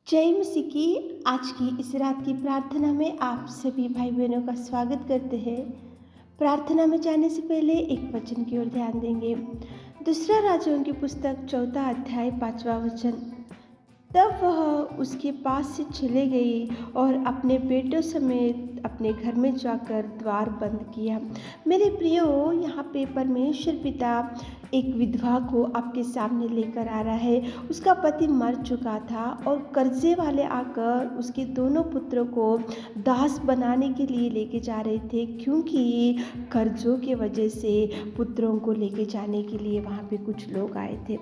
जय मसीह की। आज की इस रात की प्रार्थना में आप सभी भाई बहनों का स्वागत करते हैं। प्रार्थना में जाने से पहले एक वचन की ओर ध्यान देंगे। दूसरा राजाओं की पुस्तक 4 अध्याय 5वां वचन। तब वह उसके पास से चले गई और अपने बेटों समेत अपने घर में जाकर द्वार बंद किया। मेरे प्रियो, यहाँ पे परमेश्वर पिता एक विधवा को आपके सामने लेकर आ रहा है। उसका पति मर चुका था और कर्जे वाले आकर उसके दोनों पुत्रों को दास बनाने के लिए लेके जा रहे थे, क्योंकि कर्जों की वजह से पुत्रों को लेके जाने के लिए वहाँ पे कुछ लोग आए थे।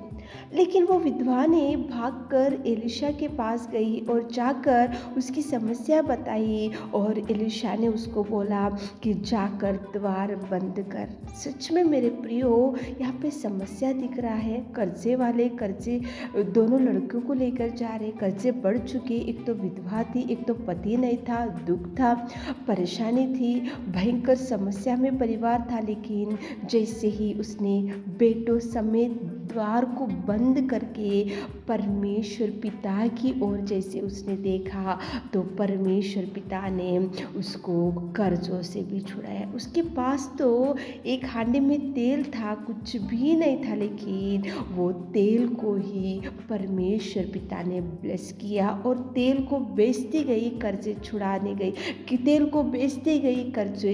लेकिन वो विधवा ने भागकर एलिशा के पास गई और जाकर उसकी समस्या बताई, और एलिशा ने उसको बोला कि जाकर द्वार बंद कर। सच में मेरे प्रियो, यहाँ पे समस्या दिख रहा है। कर्जे वाले कर्जे दोनों लड़कियों को लेकर जा रहे, कर्जे बढ़ चुके। एक तो विधवा थी, एक तो पति नहीं था, दुख था, परेशानी थी, भयंकर समस्या में परिवार था। लेकिन जैसे ही उसने बेटों समेत द्वार को बंद करके परमेश्वर पिता की ओर जैसे उसने देखा, तो परमेश्वर पिता ने उसको कर्जों से भी छुड़ाया। उसके पास तो एक हांडी में तेल था, कुछ भी नहीं था, लेकिन वो तेल को ही परमेश्वर पिता ने ब्लेस किया और तेल को बेचती गई, कर्जे छुड़ाने गई कि तेल को बेचती गई, कर्जे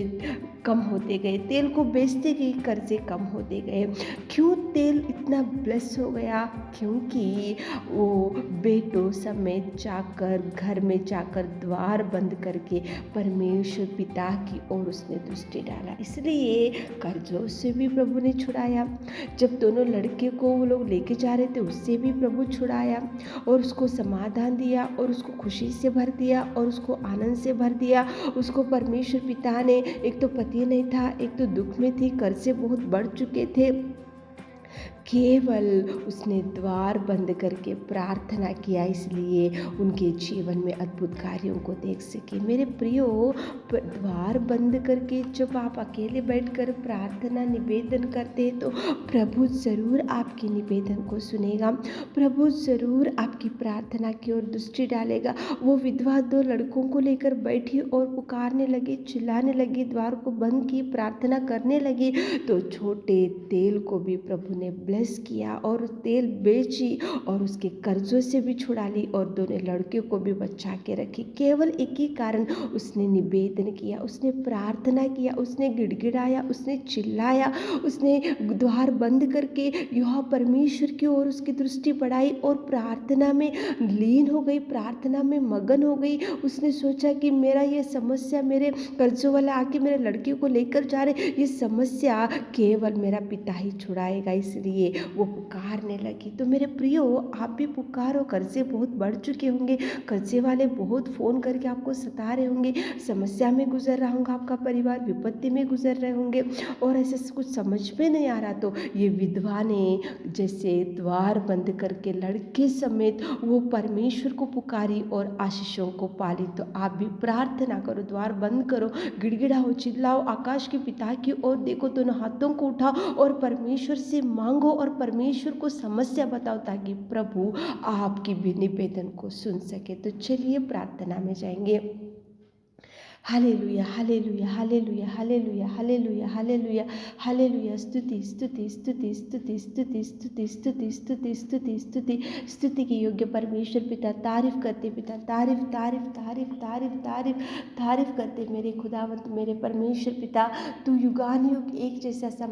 कम होते गए, तेल को बेचते गई, कर्जे कम होते गए। क्यों तेल इतना ब्लेस हो गया? क्योंकि वो बेटों समेत जाकर घर में जाकर द्वार बंद करके परमेश्वर पिता की ओर उसने दृष्टि डाला। इसलिए कर्जों से भी प्रभु ने छुड़ाया। जब दोनों लड़के को वो लोग लेके जा रहे थे, उससे भी प्रभु छुड़ाया और उसको समाधान दिया और उसको खुशी से भर दिया और उसको आनंद से भर दिया। उसको परमेश्वर पिता ने, एक तो पति नहीं था, एक तो दुख में थी, कर्जे बहुत बढ़ चुके थे, केवल उसने द्वार बंद करके प्रार्थना किया, इसलिए उनके जीवन में अद्भुत कार्यों को देख सके। मेरे प्रियो, द्वार बंद करके जब आप अकेले बैठकर प्रार्थना निवेदन करते हैं, तो प्रभु ज़रूर आपकी निवेदन को सुनेगा। प्रभु ज़रूर आपकी प्रार्थना की ओर दृष्टि डालेगा। वो विधवा 2 लड़कों को लेकर बैठी और पुकारने लगी, चिल्लाने लगी, द्वार को बंद की, प्रार्थना करने लगी, तो छोटे तेल को भी प्रभु ने ब्लेस किया और तेल बेची और उसके कर्जों से भी छुड़ा ली और दोनों लड़कियों को भी बचा के रखी। केवल एक ही कारण, उसने निवेदन किया, उसने प्रार्थना किया, उसने गिड़गिड़ाया, उसने चिल्लाया, उसने द्वार बंद करके यहोवा परमेश्वर की ओर उसकी दृष्टि बढ़ाई और प्रार्थना में लीन हो गई, प्रार्थना में मगन हो गई। उसने सोचा कि मेरा ये समस्या, मेरे कर्जों वाला आके मेरे लड़कियों को लेकर जा रहे, ये समस्या केवल मेरा पिता ही छुड़ाएगा, इसलिए वो पुकारने लगी। तो मेरे प्रियो, आप भी पुकारो। कर्जे बहुत बढ़ चुके होंगे, कर्जे वाले बहुत फ़ोन करके आपको सता रहे होंगे, समस्या में गुजर रहा होगा आपका परिवार, विपत्ति में गुजर रहे होंगे और ऐसे कुछ समझ में नहीं आ रहा। तो ये विधवा ने जैसे द्वार बंद करके लड़के समेत वो परमेश्वर को पुकारी और आशीषों को पाली। तो आप भी प्रार्थना करो, द्वार बंद करो, गिड़गिड़ाओ, चिल्लाओ, आकाश के पिता की ओर देखो, दोनों हाथों को उठाओ और परमेश्वर से मांगो और परमेश्वर को समस्या बताओ, ताकि प्रभु आपकी भी निवेदन को सुन सके। तो चलिए प्रार्थना में जाएंगे। Hallelujah, hallelujah, hallelujah, hallelujah, hallelujah, hallelujah, hallelujah. स्तुति, स्तुति, स्तुति, स्तुति, स्तुति, स्तुति, स्तुति, स्तुति, स्तुति, स्तुति, स्तुति के योग्य परमेश्वर पिता, तारीफ करते पिता, तारीफ, तारीफ, तारीफ, तारीफ, तारीफ, तारीफ करते मेरे खुदावंत, मेरे परमेश्वर पिता। तू युगानुयुग एक जैसा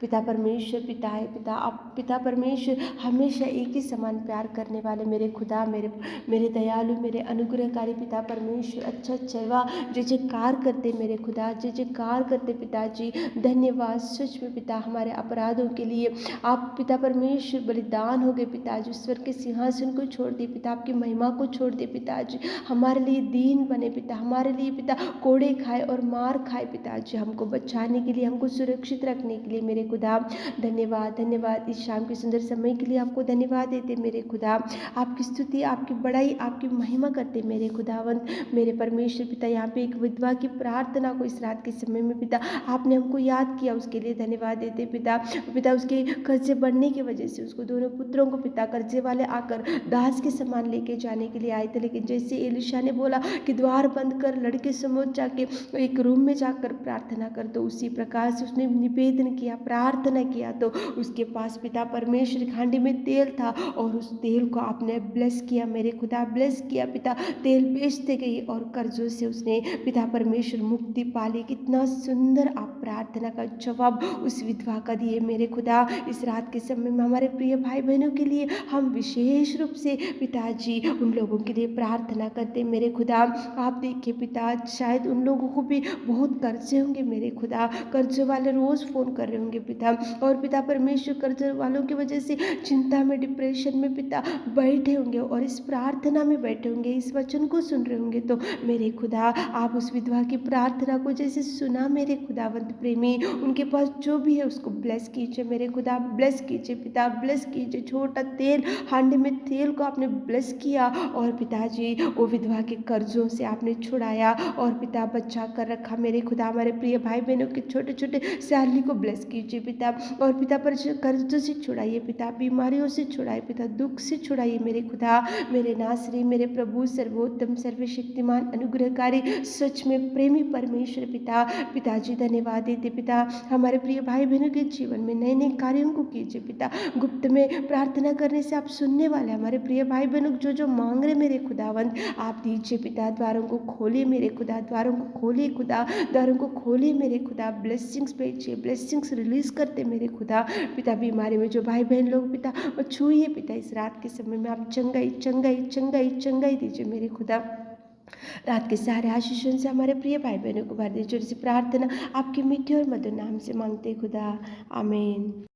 पिता परमेश्वर पिता है। पिता, आप पिता परमेश्वर हमेशा एक ही समान प्यार करने वाले मेरे खुदा, मेरे दयालु, मेरे अनुग्रहकारी पिता परमेश्वर, अच्छा चलवा जय जयकार करते मेरे खुदा, जय जयकार करते पिताजी। धन्यवाद सच में पिता, हमारे अपराधों के लिए आप पिता परमेश्वर बलिदान हो गए पिताजी, ईश्वर के सिंहासन को छोड़ दिए पिता, आपकी महिमा को छोड़ दिए पिताजी, हमारे लिए दीन बने पिता, हमारे लिए पिता कोड़े खाए और मार खाए पिताजी, हमको बचाने के लिए, हमको सुरक्षित रखने के लिए मेरे खुदा। धन्यवाद, धन्यवाद। इस शाम के सुंदर समय के लिए आपको धन्यवाद देते मेरे खुदा। आपकी स्तुति, आपकी बड़ाई, आपकी महिमा करते मेरे खुदावंत, मेरे परमेश्वर पिता। यहाँ पे एक विधवा की प्रार्थना को इस रात के समय में पिता आपने हमको याद किया, उसके लिए धन्यवाद देते पिता। पिता उसके कर्जे बढ़ने की वजह से उसको दोनों पुत्रों को पिता कर्जे वाले आकर दास के समान लेके जाने के लिए आए थे, लेकिन जैसे एलिशा ने बोला कि द्वार बंद कर, लड़के समोच जाके एक रूम में जाकर प्रार्थना कर, तो उसी प्रकार से उसने निवेदन किया, प्रार्थना किया, तो उसके पास पिता परमेश्वर खांडी में तेल था और उस तेल को आपने ब्लेस किया मेरे खुदा, ब्लेस किया पिता। तेल बेचते गई और कर्जों से उसने पिता परमेश्वर मुक्ति पाली। कितना सुंदर आप प्रार्थना का जवाब उस विधवा का दिए मेरे खुदा। इस रात के समय में हमारे प्रिय भाई बहनों के लिए हम विशेष रूप से पिताजी उन लोगों के लिए प्रार्थना करते मेरे खुदा। आप देखिए पिता, शायद उन लोगों को भी बहुत कर्जे होंगे मेरे खुदा, कर्जे वाले रोज फोन कर रहे होंगे पिता, और पिता परमेश्वर कर्जे वालों की वजह से चिंता में, डिप्रेशन में पिता बैठे होंगे और इस प्रार्थना में बैठे होंगे, इस वचन को सुन रहे होंगे। तो मेरे खुदा आप उस विधवा की प्रार्थना को जैसे सुना मेरे खुदावंत प्रेमी, उनके पास जो भी है उसको ब्लेस कीजिए मेरे खुदा, ब्लेस कीजिए पिता, ब्लेस कीजिए। छोटा तेल, हांडी में तेल को आपने ब्लेस किया और पिताजी वो विधवा के कर्जों से आपने छुड़ाया और पिता बचा कर रखा मेरे खुदा। हमारे प्रिय भाई बहनों के छोटे छोटे सैलरी को ब्लेस कीजिए पिता, और पिता पर कर्जों से छुड़ाइए पिता, बीमारियों से छुड़ाइए पिता, दुख से छुड़ाइए मेरे खुदा। मेरे नासरी, मेरे प्रभु, सर्वोत्तम, सर्वशक्तिमान, अनुग्रहकारी, सच में प्रेमी परमेश्वर पिता, पिताजी धन्यवाद देते पिता। हमारे प्रिय भाई बहनों के जीवन में नए नए कार्यों को कीजिए पिता। गुप्त में प्रार्थना करने से आप सुनने वाले, हमारे प्रिय भाई बहनों जो जो मांग रहे मेरे खुदावंत आप दीजिए पिता। द्वारों को खोलिए मेरे खुदा, द्वारों को खोलिए खुदा, द्वारों को खोलिए मेरे खुदा। ब्लेसिंग्स भेजिए, ब्लेसिंग्स रिलीज करते मेरे खुदा पिता। बीमारी में जो भाई बहन लोग पिता और छूइए पिता, इस रात के समय में आप चंगाई चंगाई चंगाई चंगाई दीजिए मेरे खुदा। रात के सारे आशीषों से हमारे प्रिय भाई बहनों को भर दीजिए। प्रार्थना आपके मीठे और मधुर नाम से मांगते खुदा, आमीन।